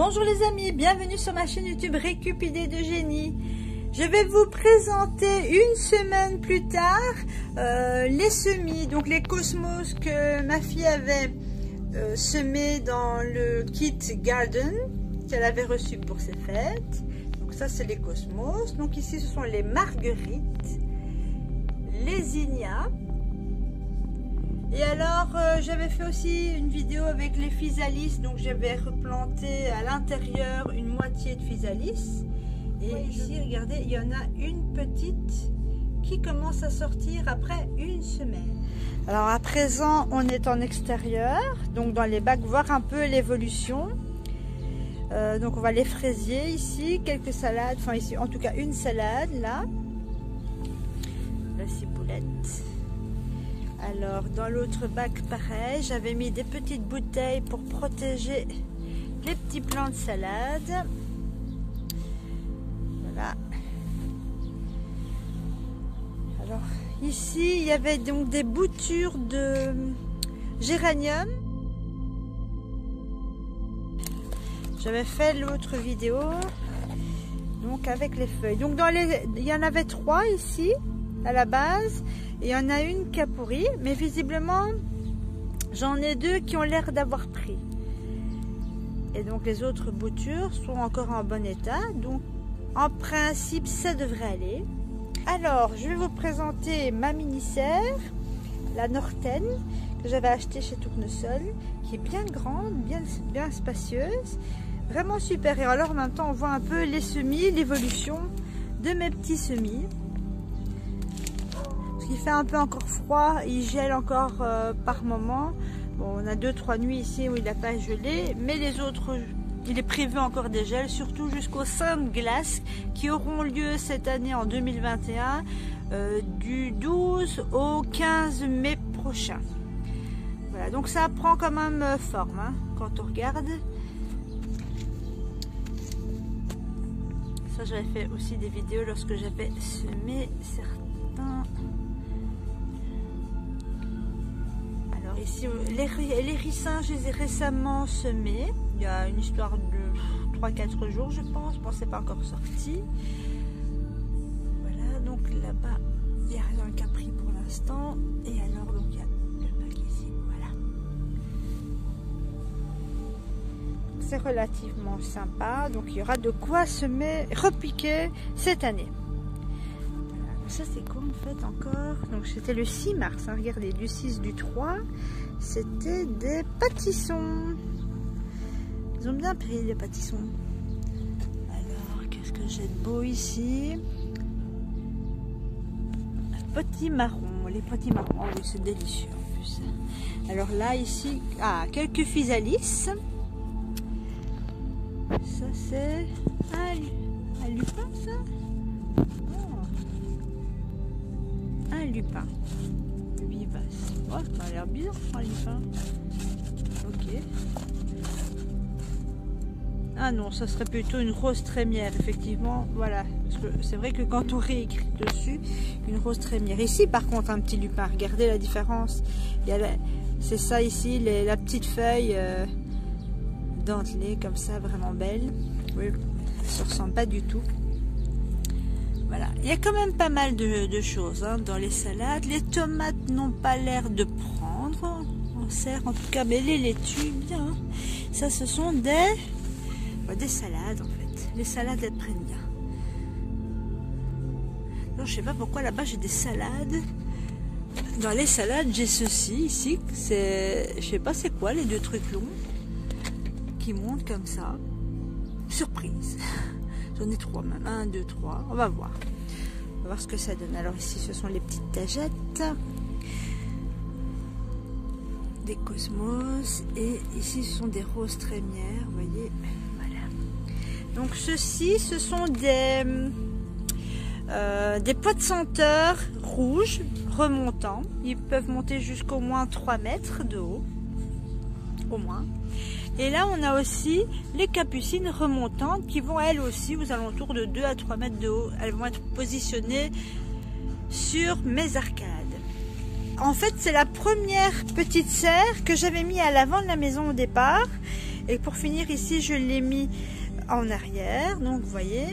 Bonjour les amis, bienvenue sur ma chaîne YouTube Récup Idées de Génie. Je vais vous présenter une semaine plus tard les semis, donc les cosmos que ma fille avait semés dans le kit Garden qu'elle avait reçu pour ses fêtes. Donc ça c'est les cosmos. Donc ici ce sont les marguerites, les zinnias. Et alors j'avais fait aussi une vidéo avec les physalis, donc j'avais replanté à l'intérieur une moitié de physalis. Et oui, ici regardez, il y en a une petite qui commence à sortir après une semaine. Alors à présent on est en extérieur, donc dans les bacs, voir un peu l'évolution. Donc on va les fraisier ici, quelques salades, enfin ici en tout cas une salade là, la ciboulette. Alors dans l'autre bac pareil, j'avais mis des petites bouteilles pour protéger les petits plants de salade. Voilà. Alors ici il y avait donc des boutures de géranium. J'avais fait l'autre vidéo donc avec les feuilles. Donc il y en avait 3 ici à la base. Et il y en a une qui a pourri, mais visiblement j'en ai 2 qui ont l'air d'avoir pris. Et donc les autres boutures sont encore en bon état, donc en principe ça devrait aller. Alors je vais vous présenter ma mini-serre, la Norten, que j'avais achetée chez Tournesol, qui est bien grande, bien spacieuse, vraiment super. Et alors en même temps on voit un peu les semis, l'évolution de mes petits semis. Il fait un peu encore froid, il gèle encore par moment. Bon, on a 2-3 nuits ici où il n'a pas gelé, mais les autres, il est prévu encore des gels, surtout jusqu'aux Saintes Glaces qui auront lieu cette année en 2021, du 12 au 15 mai prochain. Voilà, donc ça prend quand même forme hein, quand on regarde. Ça, j'avais fait aussi des vidéos lorsque j'avais semé certains. Ici, les ricins, je les ai récemment semés. Il y a une histoire de 3-4 jours, je pense. Bon, c'est pas encore sorti. Voilà, donc là-bas, il n'y a rien qui a pris pour l'instant. Et alors, donc, il y a le bac ici. Voilà. C'est relativement sympa. Donc, il y aura de quoi semer, repiquer cette année. Ça c'est quoi en fait encore? Donc c'était le 6 mars, hein, regardez, du 6 du 3, c'était des pâtissons. Ils ont bien pris les pâtissons. Alors qu'est-ce que j'ai de beau ici? Petits marrons, les petits marrons, oui, c'est délicieux en plus. Alors là ici, quelques physalis. Ça c'est un lupin ça? Un lupin vivace. Oh, ça a l'air bizarre un lupin. Ok. Ah non, ça serait plutôt une rose trémière, effectivement. Voilà. Parce que c'est vrai que quand on réécrit dessus, une rose trémière. Ici, par contre, un petit lupin. Regardez la différence. C'est ça ici, la petite feuille dentelée, comme ça, vraiment belle. Oui, ça ne ressemble pas du tout. Voilà, il y a quand même pas mal de choses hein, dans les salades. Les tomates n'ont pas l'air de prendre en serre, en tout cas, mais les laitues, bien. Ça, ce sont des salades, en fait. Les salades, elles prennent bien. Non, je sais pas pourquoi, là-bas, j'ai des salades. Dans les salades, j'ai ceci, ici. Je sais pas c'est quoi, les 2 trucs longs qui montent comme ça. Surprise. J'en ai 3 même, 1, 2, 3, on va voir. On va voir ce que ça donne. Alors ici ce sont les petites tagettes. Des cosmos. Et ici ce sont des roses trémières, vous voyez. Voilà. Donc ceci, ce sont des pois de senteur rouges remontants. Ils peuvent monter jusqu'au moins 3 mètres de haut. Au moins. Et là, on a aussi les capucines remontantes qui vont elles aussi aux alentours de 2 à 3 mètres de haut. Elles vont être positionnées sur mes arcades. En fait, c'est la première petite serre que j'avais mis à l'avant de la maison au départ. Et pour finir ici, je l'ai mis en arrière. Donc vous voyez,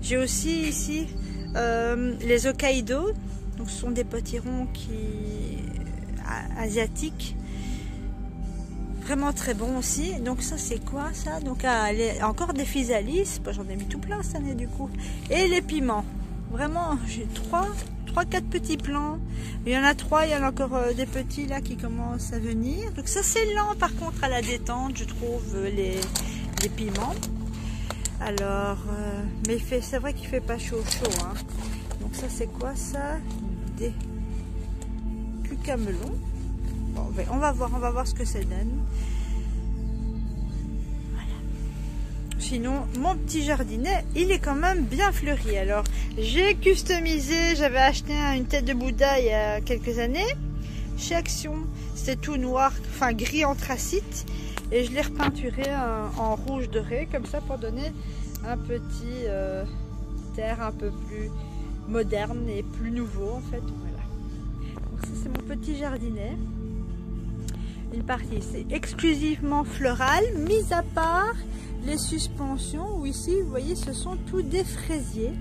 j'ai aussi ici les Hokkaido. Donc ce sont des potirons asiatiques. Vraiment très bon aussi. Donc ça c'est quoi ça? Donc encore des physalis. J'en ai mis tout plein cette année du coup. Et les piments. Vraiment, j'ai 3-4 petits plants. Il y en a 3, il y en a encore des petits là qui commencent à venir. Donc ça c'est lent par contre à la détente, je trouve, les piments. Alors, mais c'est vrai qu'il fait pas chaud hein. Donc ça c'est quoi ça? Des cucamelons. Bon, on va voir ce que ça donne. Sinon, mon petit jardinet, il est quand même bien fleuri. Alors, j'ai customisé, j'avais acheté une tête de Bouddha il y a quelques années chez Action. C'était tout noir, enfin gris anthracite. Et je l'ai repeinturé en rouge doré, comme ça, pour donner un petit terre un peu plus moderne et plus nouveau, en fait. Voilà. Donc ça, c'est mon petit jardinet. Une partie, c'est exclusivement floral, mis à part les suspensions où ici vous voyez ce sont tous des fraisiers.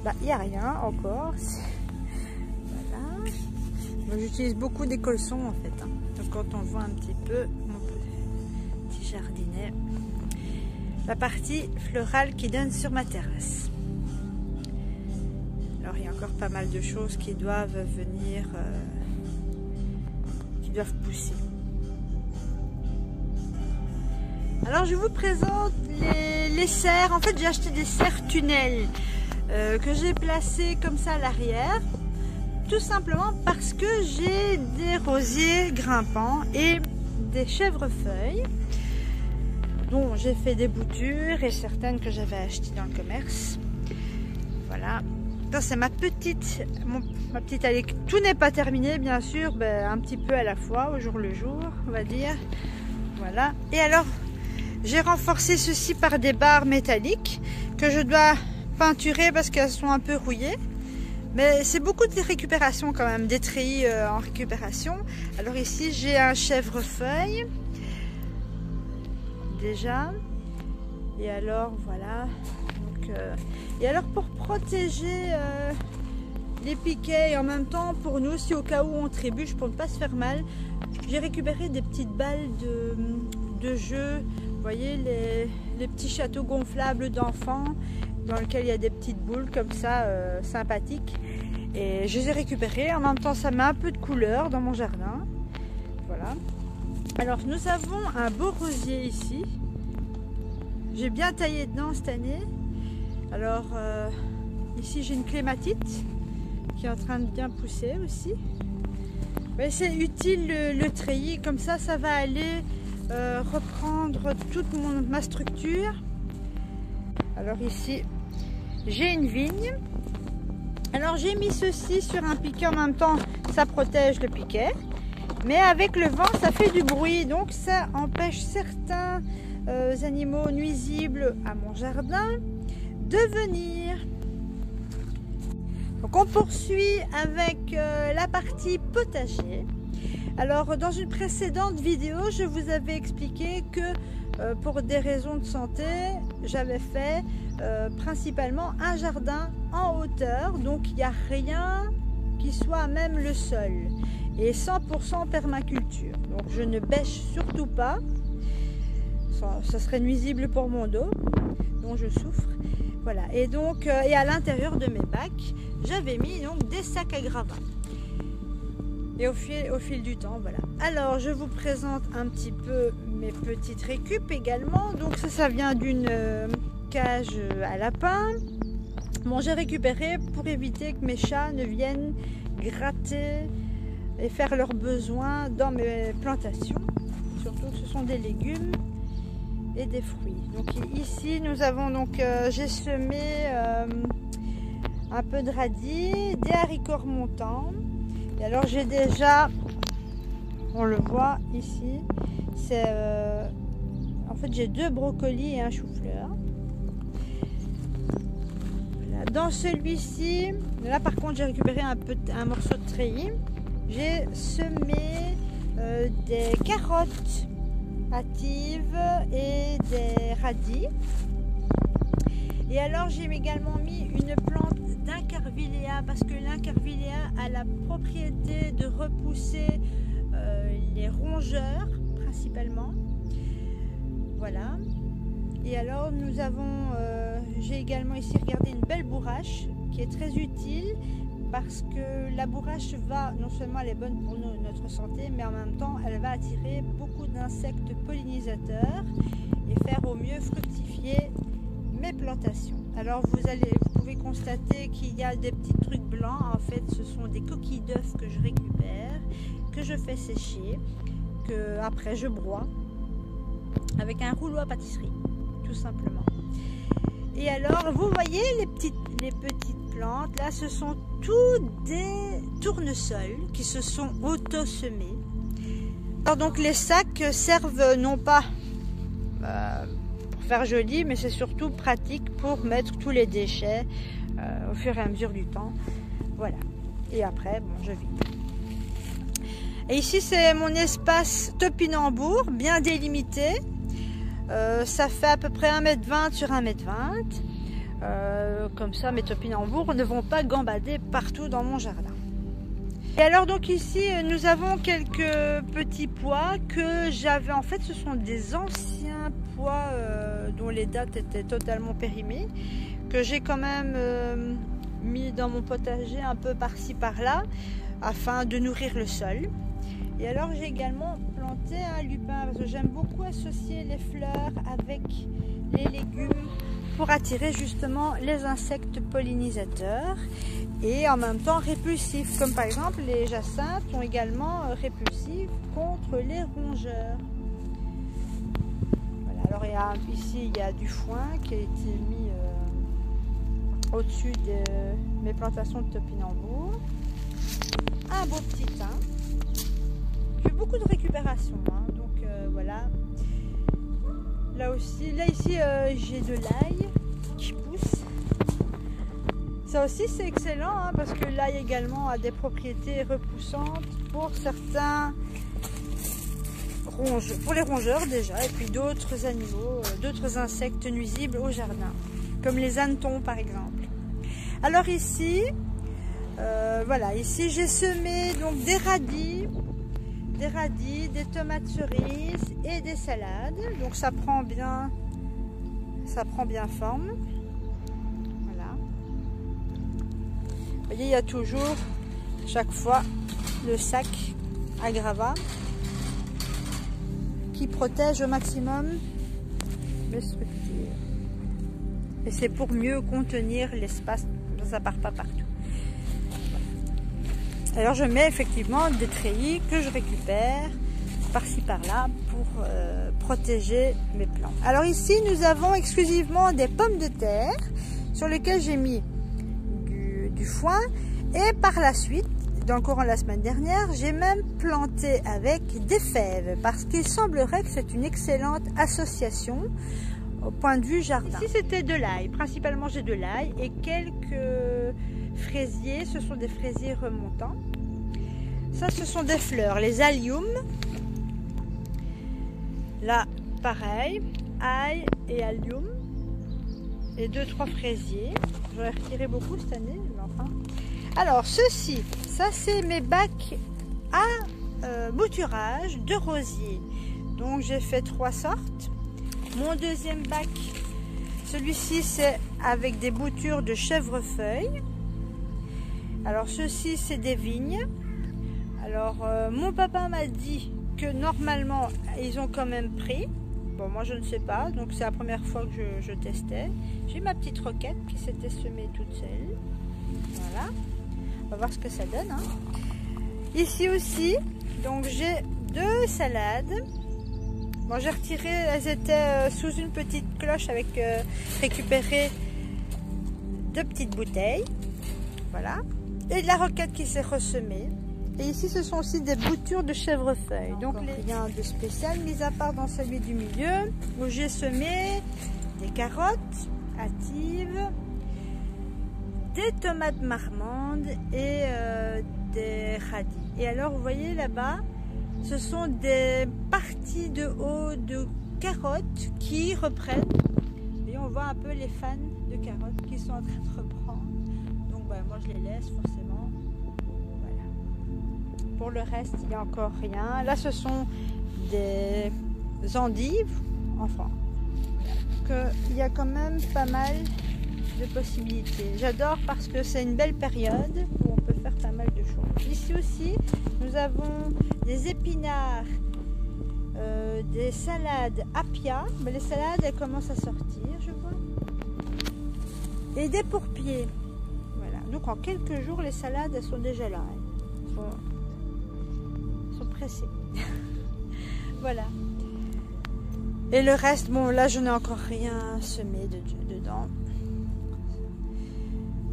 Bah il n'y a rien encore. Voilà. J'utilise beaucoup des colsons en fait. Hein. Donc quand on voit un petit peu mon petit jardinet, la partie florale qui donne sur ma terrasse. Alors il y a encore pas mal de choses qui doivent venir, qui doivent pousser. Alors je vous présente les serres. En fait j'ai acheté des serres tunnels que j'ai placées comme ça à l'arrière. Tout simplement parce que j'ai des rosiers grimpants et des chèvrefeuilles dont j'ai fait des boutures et certaines que j'avais achetées dans le commerce. Voilà. Ça c'est ma petite allée. Tout n'est pas terminé bien sûr, ben, un petit peu à la fois, au jour le jour on va dire. Voilà. Et alors j'ai renforcé ceci par des barres métalliques que je dois peinturer parce qu'elles sont un peu rouillées. Mais c'est beaucoup de récupération quand même, des treillis en récupération. Alors ici j'ai un chèvrefeuille déjà. Et alors voilà. Donc, et alors pour protéger les piquets et en même temps pour nous, si au cas où on trébuche pour ne pas se faire mal, j'ai récupéré des petites balles de jeu. Vous voyez les petits châteaux gonflables d'enfants dans lesquels il y a des petites boules comme ça sympathiques. Et je les ai récupérées. En même temps, ça met un peu de couleur dans mon jardin. Voilà. Alors, nous avons un beau rosier ici. J'ai bien taillé dedans cette année. Alors, ici, j'ai une clématite qui est en train de bien pousser aussi. C'est utile le treillis. Comme ça, ça va aller reprendre toute ma structure. Alors ici j'ai une vigne. Alors j'ai mis ceci sur un piquet, en même temps ça protège le piquet, mais avec le vent ça fait du bruit, donc ça empêche certains animaux nuisibles à mon jardin de venir. Donc on poursuit avec la partie potager. Alors dans une précédente vidéo je vous avais expliqué que pour des raisons de santé j'avais fait principalement un jardin en hauteur, donc il n'y a rien qui soit à même le sol et 100% permaculture, donc je ne bêche surtout pas, ça serait nuisible pour mon dos dont je souffre. Voilà, et donc et à l'intérieur de mes bacs j'avais mis donc des sacs à gravats. Et au fil du temps, voilà. Alors, je vous présente un petit peu mes petites récup également. Donc ça vient d'une cage à lapins. Bon, j'ai récupéré pour éviter que mes chats ne viennent gratter et faire leurs besoins dans mes plantations. Surtout que ce sont des légumes et des fruits. Donc ici, nous avons donc, j'ai semé un peu de radis, des haricots remontants. Et alors j'ai déjà, on le voit ici, c'est en fait j'ai 2 brocolis et un chou-fleur. Voilà. Dans celui-ci, là par contre j'ai récupéré un morceau de treillis. J'ai semé des carottes hâtives et des radis. Et alors j'ai également mis une plante d'incarvilléa parce que l'incarvilléa a la propriété de repousser les rongeurs principalement. Voilà. Et alors nous avons, j'ai également ici regardé une belle bourrache qui est très utile parce que la bourrache va, non seulement elle est bonne pour notre santé, mais en même temps elle va attirer beaucoup d'insectes pollinisateurs et faire au mieux fructifier mes plantations. Alors vous pouvez constater qu'il y a des petits trucs blancs. En fait ce sont des coquilles d'œufs que je récupère, que je fais sécher, que après je broie avec un rouleau à pâtisserie tout simplement. Et alors vous voyez les petites plantes là, ce sont tous des tournesols qui se sont auto-semés. Alors donc les sacs servent non pas pour faire joli, mais c'est surtout pratique pour mettre tous les déchets au fur et à mesure du temps. Voilà. Et après, bon, je vide. Et ici, c'est mon espace topinambour, bien délimité. Ça fait à peu près 1,20 m sur 1,20 m. Comme ça, mes topinambours ne vont pas gambader partout dans mon jardin. Et alors donc ici, nous avons quelques petits pois que j'avais, en fait, ce sont des anciens pois dont les dates étaient totalement périmées, que j'ai quand même mis dans mon potager un peu par-ci par-là, afin de nourrir le sol. Et alors j'ai également planté un lupin, parce que j'aime beaucoup associer les fleurs avec les légumes pour attirer justement les insectes pollinisateurs et en même temps répulsifs, comme par exemple les jacinthes sont également répulsifs contre les rongeurs. Voilà, alors ici il y a du foin qui a été mis au-dessus de mes plantations de topinambour. Un beau petit thym. J'ai beaucoup de récupération, hein, donc voilà. Là aussi, là ici j'ai de l'ail qui pousse. Ça aussi c'est excellent hein, parce que l'ail également a des propriétés repoussantes pour certains pour les rongeurs déjà, et puis d'autres animaux, d'autres insectes nuisibles au jardin, comme les hannetons par exemple. Alors ici, voilà, ici j'ai semé donc des radis, des tomates cerises et des salades. Donc ça prend bien forme. Voilà. Vous voyez, il y a toujours chaque fois le sac à gravats qui protège au maximum les structures. Et c'est pour mieux contenir l'espace, ça part pas partout. Alors je mets effectivement des treillis que je récupère par-ci par-là pour protéger mes plantes. Alors ici nous avons exclusivement des pommes de terre sur lesquelles j'ai mis du foin, et par la suite, dans le courant de la semaine dernière, j'ai même planté avec des fèves parce qu'il semblerait que c'est une excellente association au point de vue jardin. Ici c'était de l'ail, principalement j'ai de l'ail et quelques fraisiers, ce sont des fraisiers remontants. Ça ce sont des fleurs, les alliums. Là pareil, ail et allium. Et 2-3 fraisiers. J'en ai retiré beaucoup cette année, mais enfin. Alors ceci, ça c'est mes bacs à bouturage de rosier. Donc j'ai fait 3 sortes. Mon deuxième bac, celui-ci c'est avec des boutures de chèvrefeuille. Alors ceci c'est des vignes. Alors mon papa m'a dit que normalement ils ont quand même pris. Bon, moi je ne sais pas, donc c'est la première fois que je testais. J'ai ma petite roquette qui s'était semée toute seule. Voilà, on va voir ce que ça donne. Hein. Ici aussi, donc j'ai 2 salades. Bon, j'ai retiré, elles étaient sous une petite cloche avec récupéré 2 petites bouteilles. Voilà, et de la roquette qui s'est ressemée. Et ici, ce sont aussi des boutures de chèvrefeuille. Donc, rien de spécial, mis à part dans celui du milieu, où j'ai semé des carottes hâtives, des tomates marmandes et des radis. Et alors, vous voyez là-bas, Ce sont des parties de haut de carottes qui reprennent. Et on voit un peu les fans de carottes qui sont en train de reprendre. Donc bah, moi je les laisse forcément. Voilà. Pour le reste, il n'y a encore rien. Là ce sont des endives. Enfin, il y a quand même pas mal de possibilités. J'adore parce que c'est une belle période où on peut faire pas mal de choses. Ici aussi, nous avons des épinards, des salades apia. Mais les salades, elles commencent à sortir, je vois. Et des pourpiers. Voilà. Donc en quelques jours, les salades, elles sont déjà là. Elles sont pressées. Voilà. Et le reste, bon là je n'ai encore rien semé dedans.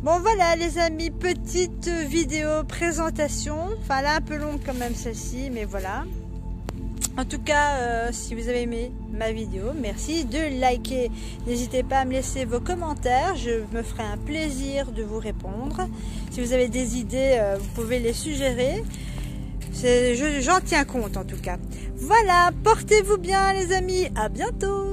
Bon voilà les amis, petite vidéo présentation. Enfin là un peu longue quand même celle-ci, mais voilà. En tout cas, si vous avez aimé ma vidéo, merci de liker. N'hésitez pas à me laisser vos commentaires, je me ferai un plaisir de vous répondre. Si vous avez des idées, vous pouvez les suggérer. J'en tiens compte en tout cas. Voilà, portez-vous bien les amis, à bientôt.